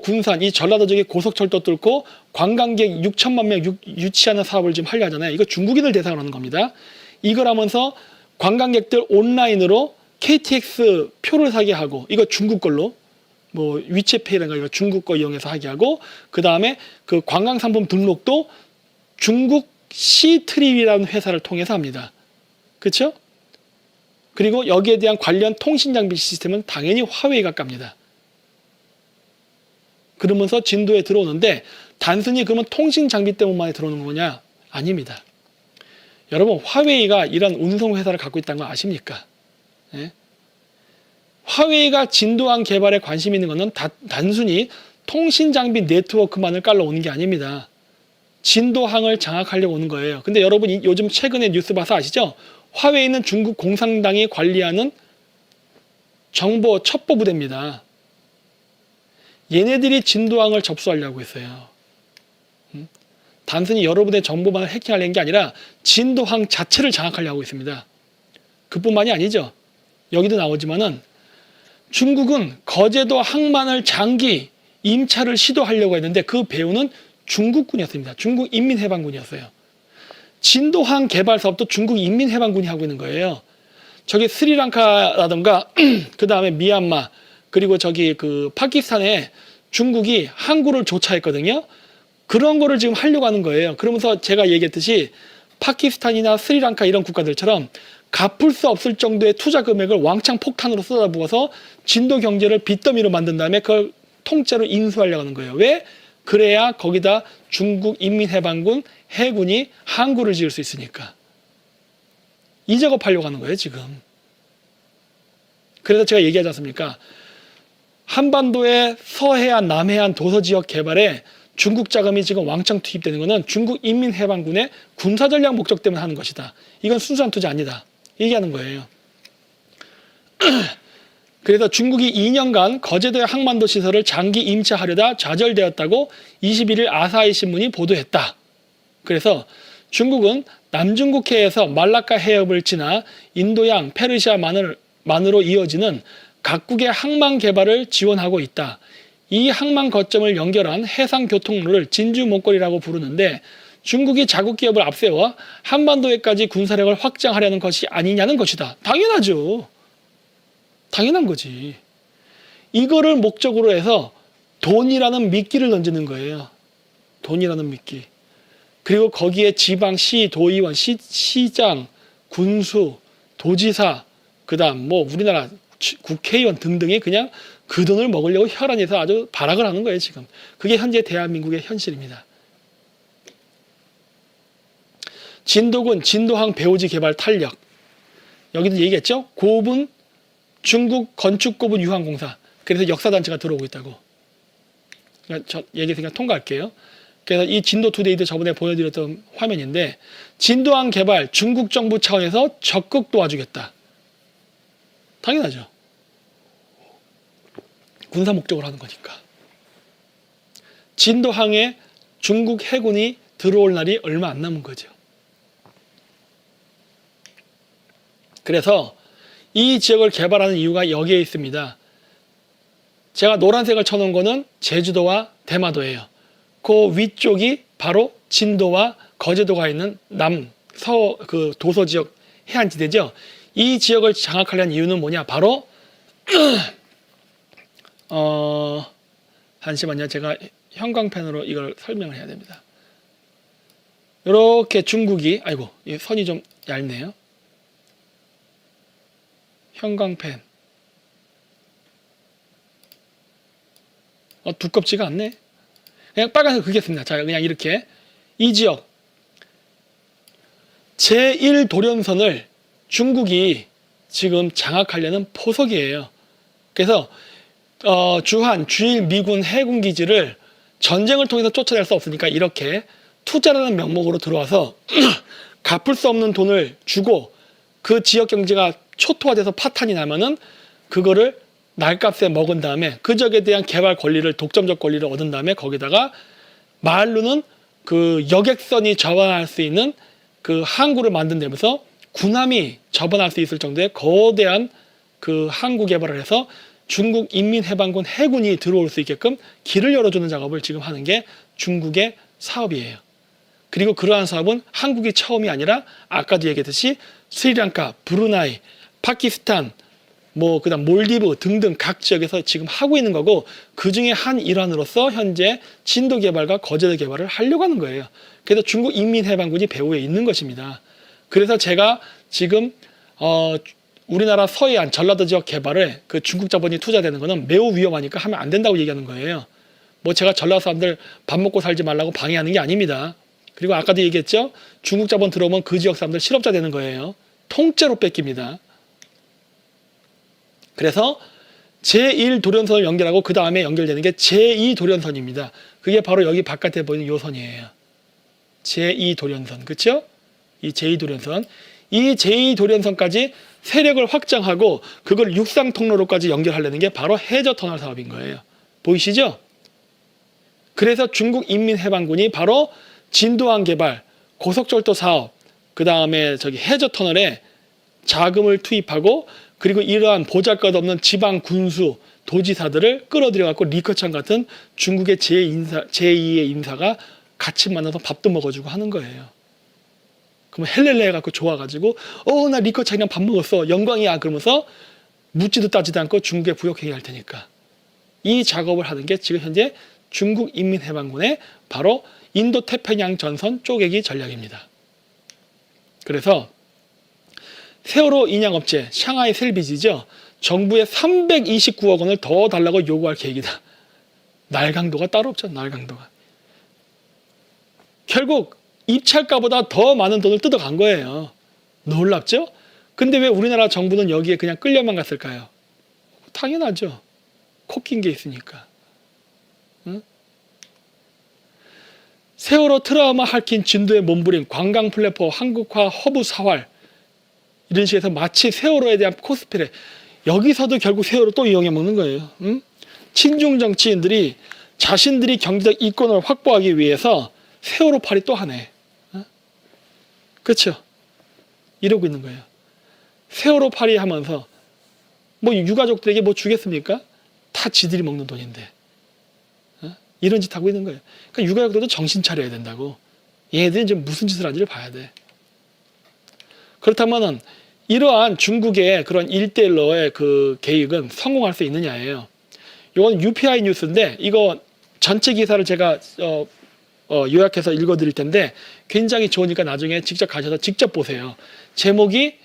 군산, 이 전라도 지역에 고속철도 뚫고 관광객 6천만 명 유치하는 사업을 지금 하려 하잖아요. 이거 중국인을 대상으로 하는 겁니다. 이걸 하면서 관광객들 온라인으로 KTX 표를 사게 하고, 이거 중국 걸로, 뭐 위챗페이라든가 이거 중국 거 이용해서 하게 하고, 그 다음에 그 관광상품 등록도 중국 C트립이라는 회사를 통해서 합니다. 그렇죠? 그리고 여기에 대한 관련 통신장비 시스템은 당연히 화웨이가 깝니다. 그러면서 진도에 들어오는데, 단순히 그러면 통신장비 때문만에 들어오는 거냐? 아닙니다. 여러분, 화웨이가 이런 운송회사를 갖고 있다는 거 아십니까? 예? 화웨이가 진도항 개발에 관심 있는 것은 단순히 통신장비 네트워크만을 깔러 오는 게 아닙니다. 진도항을 장악하려고 오는 거예요. 근데 여러분, 요즘 최근에 뉴스 봐서 아시죠? 화웨이는 중국 공산당이 관리하는 정보 첩보 부대입니다. 얘네들이 진도항을 접수하려고 했어요. 단순히 여러분의 정보만을 해킹하려는 게 아니라 진도항 자체를 장악하려고 하고 있습니다. 그뿐만이 아니죠. 여기도 나오지만은 중국은 거제도 항만을 장기 임차를 시도하려고 했는데 그 배후는 중국군이었습니다. 중국 인민해방군이었어요. 진도항 개발 사업도 중국 인민해방군이 하고 있는 거예요. 저기 스리랑카라든가 그 다음에 미얀마, 그리고 저기 그 파키스탄에 중국이 항구를 조차했거든요. 그런 거를 지금 하려고 하는 거예요. 그러면서 제가 얘기했듯이 파키스탄이나 스리랑카 이런 국가들처럼 갚을 수 없을 정도의 투자 금액을 왕창 폭탄으로 쏟아부어서 진도 경제를 빚더미로 만든 다음에 그걸 통째로 인수하려고 하는 거예요. 왜? 그래야 거기다 중국 인민해방군 해군이 항구를 지을 수 있으니까. 이 작업하려고 하는 거예요, 지금. 그래서 제가 얘기하지 않습니까? 한반도의 서해안, 남해안 도서지역 개발에 중국 자금이 지금 왕창 투입되는 것은 중국 인민해방군의 군사전략 목적 때문에 하는 것이다. 이건 순수한 투자 아니다. 얘기하는 거예요. 그래서 중국이 2년간 거제도의 항만도 시설을 장기 임차하려다 좌절되었다고 21일 아사히 신문이 보도했다. 그래서 중국은 남중국해에서 말라카 해협을 지나 인도양, 페르시아만으로 이어지는 각국의 항만 개발을 지원하고 있다. 이 항만 거점을 연결한 해상 교통로를 진주 목걸이라고 부르는데 중국이 자국 기업을 앞세워 한반도에까지 군사력을 확장하려는 것이 아니냐는 것이다. 당연하죠. 당연한 거지. 이거를 목적으로 해서 돈이라는 미끼를 던지는 거예요. 돈이라는 미끼. 그리고 거기에 지방시, 도의원, 시장, 군수, 도지사, 그 다음 뭐 우리나라 국회의원 등등이 그냥 그 돈을 먹으려고 혈안이 해서 아주 발악을 하는 거예요, 지금. 그게 현재 대한민국의 현실입니다. 진도군 진도항 배후지 개발 탄력. 여기도 얘기했죠? 고분 중국 건축고분 유항공사. 그래서 역사단체가 들어오고 있다고. 저 얘기 그냥 통과할게요. 그래서 이 진도투데이도 저번에 보여드렸던 화면인데 진도항 개발 중국 정부 차원에서 적극 도와주겠다. 당연하죠. 군사 목적으로 하는 거니까. 진도항에 중국 해군이 들어올 날이 얼마 안 남은 거죠. 그래서 이 지역을 개발하는 이유가 여기에 있습니다. 제가 노란색을 쳐놓은 거는 제주도와 대마도예요. 그 위쪽이 바로 진도와 거제도가 있는 그 도서 지역 해안지대죠. 이 지역을 장악하려는 이유는 뭐냐? 바로 잠시만요. 제가 형광펜으로 이걸 설명을 해야 됩니다. 이렇게 중국이 아이고 이 선이 좀 얇네요. 형광펜 두껍지가 않네. 그냥 빨간색 그겠습니다. 자, 그냥 이렇게 이 지역 제1도련선을 중국이 지금 장악하려는 포석이에요. 그래서 주한, 주일 미군 해군 기지를 전쟁을 통해서 쫓아낼 수 없으니까 이렇게 투자라는 명목으로 들어와서 갚을 수 없는 돈을 주고 그 지역 경제가 초토화돼서 파탄이 나면은 그거를 날값에 먹은 다음에 그 지역에 대한 개발 권리를 독점적 권리를 얻은 다음에 거기다가 말로는 그 여객선이 접안할 수 있는 그 항구를 만든다면서 군함이 접안할 수 있을 정도의 거대한 그 항구 개발을 해서 중국 인민해방군 해군이 들어올 수 있게끔 길을 열어주는 작업을 지금 하는 게 중국의 사업이에요. 그리고 그러한 사업은 한국이 처음이 아니라 아까도 얘기했듯이 스리랑카, 브루나이, 파키스탄, 그다음 몰디브 등등 각 지역에서 지금 하고 있는 거고, 그 중에 한 일환으로서 현재 진도 개발과 거제도 개발을 하려고 하는 거예요. 그래서 중국 인민해방군이 배후에 있는 것입니다. 그래서 제가 지금 우리나라 서해안 전라도 지역 개발에 그 중국 자본이 투자되는 거는 매우 위험하니까 하면 안 된다고 얘기하는 거예요. 제가 전라도 사람들 밥 먹고 살지 말라고 방해하는 게 아닙니다. 그리고 아까도 얘기했죠. 중국 자본 들어오면 그 지역 사람들 실업자 되는 거예요. 통째로 뺏깁니다. 그래서 제1도련선을 연결하고 그 다음에 연결되는 게 제2도련선입니다. 그게 바로 여기 바깥에 보이는 요 선이에요. 제2도련선. 그렇죠? 이 제2도련선. 이 제2도련선까지 세력을 확장하고 그걸 육상 통로로까지 연결하려는 게 바로 해저터널 사업인 거예요. 보이시죠? 그래서 중국 인민해방군이 바로 진도항 개발, 고속철도 사업, 그 다음에 해저터널에 자금을 투입하고, 그리고 이러한 보잘것없는 지방 군수 도지사들을 끌어들여갖고 리커창 같은 중국의 제2의 인사가 같이 만나서 밥도 먹어주고 하는 거예요. 그러면 헬렐레 해갖고 좋아가지고 나 리커창이랑 밥 먹었어, 영광이야 그러면서 묻지도 따지도 않고 중국에 부역행위 할 테니까. 이 작업을 하는 게 지금 현재 중국 인민해방군의 바로 인도태평양 전선 쪼개기 전략입니다. 그래서 세월호 인양업체 샹하이 셀비지죠. 정부에 329억 원을 더 달라고 요구할 계획이다. 날강도가 따로 없죠. 날강도가. 결국 입찰가보다 더 많은 돈을 뜯어간 거예요. 놀랍죠? 근데 왜 우리나라 정부는 여기에 그냥 끌려만 갔을까요? 당연하죠. 코낀 게 있으니까. 응? 세월호 트라우마 핥힌 진도에 몸부림 관광 플랫폼 한국화 허브 사활, 이런 식에서 마치 세월호에 대한 코스프레. 여기서도 결국 세월호 또 이용해 먹는 거예요. 응? 친중 정치인들이 자신들이 경제적 이권을 확보하기 위해서 세월호 팔이 또 하네. 어? 그렇죠? 이러고 있는 거예요. 세월호 팔이 하면서 유가족들에게 주겠습니까? 다 지들이 먹는 돈인데. 어? 이런 짓 하고 있는 거예요. 그러니까 유가족들도 정신 차려야 된다고. 얘네들이 이제 무슨 짓을 하는지를 봐야 돼. 그렇다면은 이러한 중국의 그런 1대1로의 그 계획은 성공할 수 있느냐예요. 이건 UPI 뉴스인데 이거 전체 기사를 제가 요약해서 읽어드릴 텐데 굉장히 좋으니까 나중에 직접 가셔서 직접 보세요. 제목이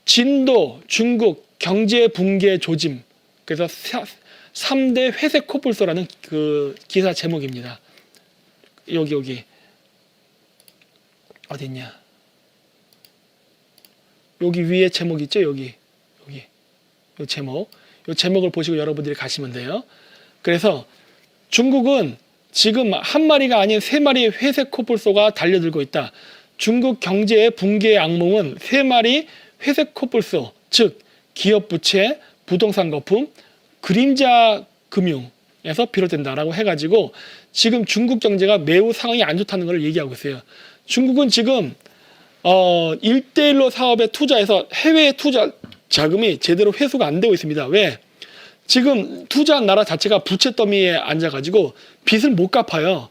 진도 중국 경제 붕괴 조짐. 그래서 3대 회색 코뿔소라는 그 기사 제목입니다. 여기 어디 있냐? 여기 위에 제목 있죠? 여기 요 제목. 요 제목을 보시고 여러분들이 가시면 돼요. 그래서 중국은 지금 한 마리가 아닌 3마리의 회색 코뿔소가 달려들고 있다. 중국 경제의 붕괴의 악몽은 3마리 회색 코뿔소, 즉 기업 부채, 부동산 거품, 그림자 금융에서 비롯된다라고 해가지고 지금 중국 경제가 매우 상황이 안 좋다는 걸 얘기하고 있어요. 중국은 지금 1대1로 사업에 투자해서 해외 투자 자금이 제대로 회수가 안 되고 있습니다. 왜? 지금 투자한 나라 자체가 부채 더미에 앉아가지고 빚을 못 갚아요.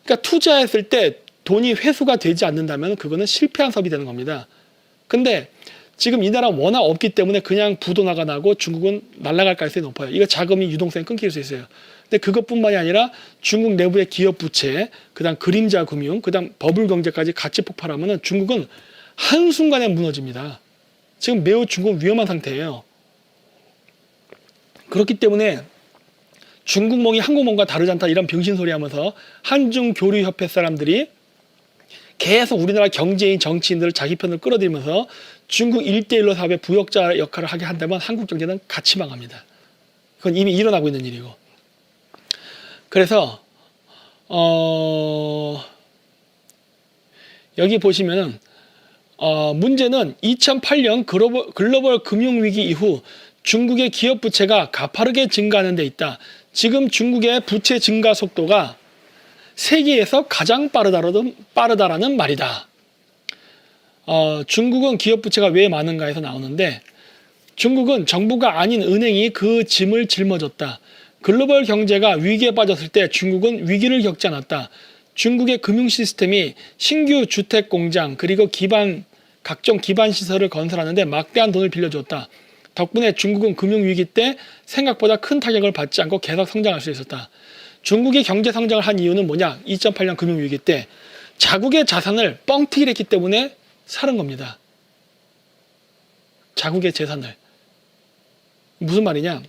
그러니까 투자했을 때 돈이 회수가 되지 않는다면 그거는 실패한 사업이 되는 겁니다. 근데 지금 이 나라 워낙 없기 때문에 그냥 부도나가 나고 중국은 날아갈 가능성이 높아요. 이거 자금이 유동성이 끊길 수 있어요. 근데 그것뿐만이 아니라 중국 내부의 기업 부채, 그다음 그림자 금융, 그다음 버블 경제까지 같이 폭발하면은 중국은 한순간에 무너집니다. 지금 매우 중국 위험한 상태예요. 그렇기 때문에 중국몽이 한국몽과 다르지 않다 이런 병신소리 하면서 한중교류협회 사람들이 계속 우리나라 경제인 정치인들을 자기 편으로 끌어들이면서 중국 1대1로 사업의 부역자 역할을 하게 한다면 한국 경제는 같이 망합니다. 그건 이미 일어나고 있는 일이고. 그래서 여기 보시면은 문제는 2008년 글로벌 금융위기 이후 중국의 기업 부채가 가파르게 증가하는 데 있다. 지금 중국의 부채 증가 속도가 세계에서 가장 빠르다라는 말이다. 중국은 기업 부채가 왜 많은가에서 나오는데 중국은 정부가 아닌 은행이 그 짐을 짊어졌다. 글로벌 경제가 위기에 빠졌을 때 중국은 위기를 겪지 않았다. 중국의 금융 시스템이 신규 주택 공장 그리고 각종 기반 시설을 건설하는데 막대한 돈을 빌려줬다. 덕분에 중국은 금융 위기 때 생각보다 큰 타격을 받지 않고 계속 성장할 수 있었다. 중국이 경제 성장을 한 이유는 뭐냐? 2008년 금융 위기 때 자국의 자산을 뻥튀기를 했기 때문에 사는 겁니다. 자국의 재산을. 무슨 말이냐?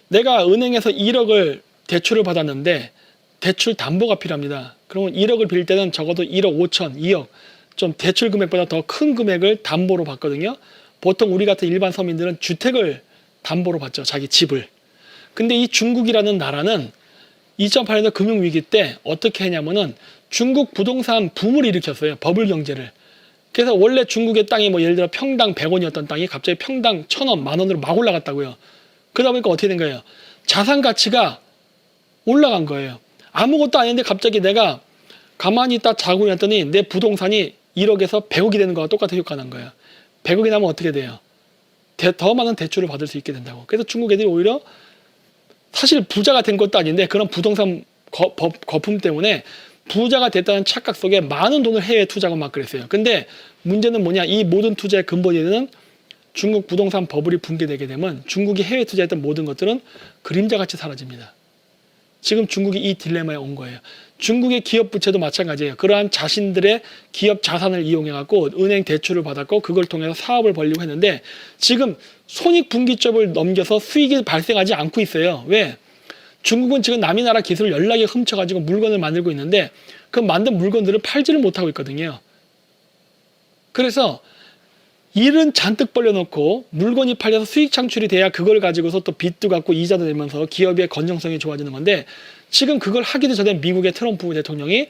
내가 은행에서 1억을 대출을 받았는데 대출 담보가 필요합니다. 그러면 1억을 빌릴 때는 적어도 1억 5천, 2억 좀 대출 금액보다 더 큰 금액을 담보로 받거든요. 보통 우리 같은 일반 서민들은 주택을 담보로 받죠. 자기 집을. 근데 이 중국이라는 나라는 2008년 금융위기 때 어떻게 했냐면은 중국 부동산 붐을 일으켰어요. 버블 경제를. 그래서 원래 중국의 땅이 뭐 예를 들어 평당 100원이었던 땅이 갑자기 평당 1,000원, 만 원으로 막 올라갔다고요. 그러다 보니까 어떻게 된 거예요? 자산 가치가 올라간 거예요. 아무것도 아닌데 갑자기 내가 가만히 딱 자고 있더니 내 부동산이 1억에서 100억이 되는 거와 똑같은 효과가 난 거예요. 100억이 나면 어떻게 돼요? 더 많은 대출을 받을 수 있게 된다고. 그래서 중국 애들이 오히려 사실 부자가 된 것도 아닌데 그런 부동산 거품 때문에 부자가 됐다는 착각 속에 많은 돈을 해외에 투자하고 막 그랬어요. 근데 문제는 뭐냐? 이 모든 투자의 근본이 되는 중국 부동산 버블이 붕괴되게 되면 중국이 해외 투자했던 모든 것들은 그림자같이 사라집니다. 지금 중국이 이 딜레마에 온 거예요. 중국의 기업 부채도 마찬가지예요. 그러한 자신들의 기업 자산을 이용해갖고 은행 대출을 받았고 그걸 통해서 사업을 벌리고 했는데 지금 손익분기점을 넘겨서 수익이 발생하지 않고 있어요. 왜? 중국은 지금 남의 나라 기술을 연락에 훔쳐가지고 물건을 만들고 있는데 그 만든 물건들을 팔지를 못하고 있거든요. 그래서 일은 잔뜩 벌려놓고 물건이 팔려서 수익 창출이 돼야 그걸 가지고서 또 빚도 갚고 이자도 내면서 기업의 건전성이 좋아지는 건데 지금 그걸 하기도 전에 미국의 트럼프 대통령이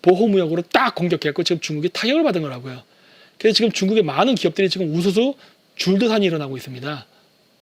보호무역으로 딱 공격했고 지금 중국이 타격을 받은 거라고요. 그래서 지금 중국의 많은 기업들이 지금 우수수 줄도산이 일어나고 있습니다.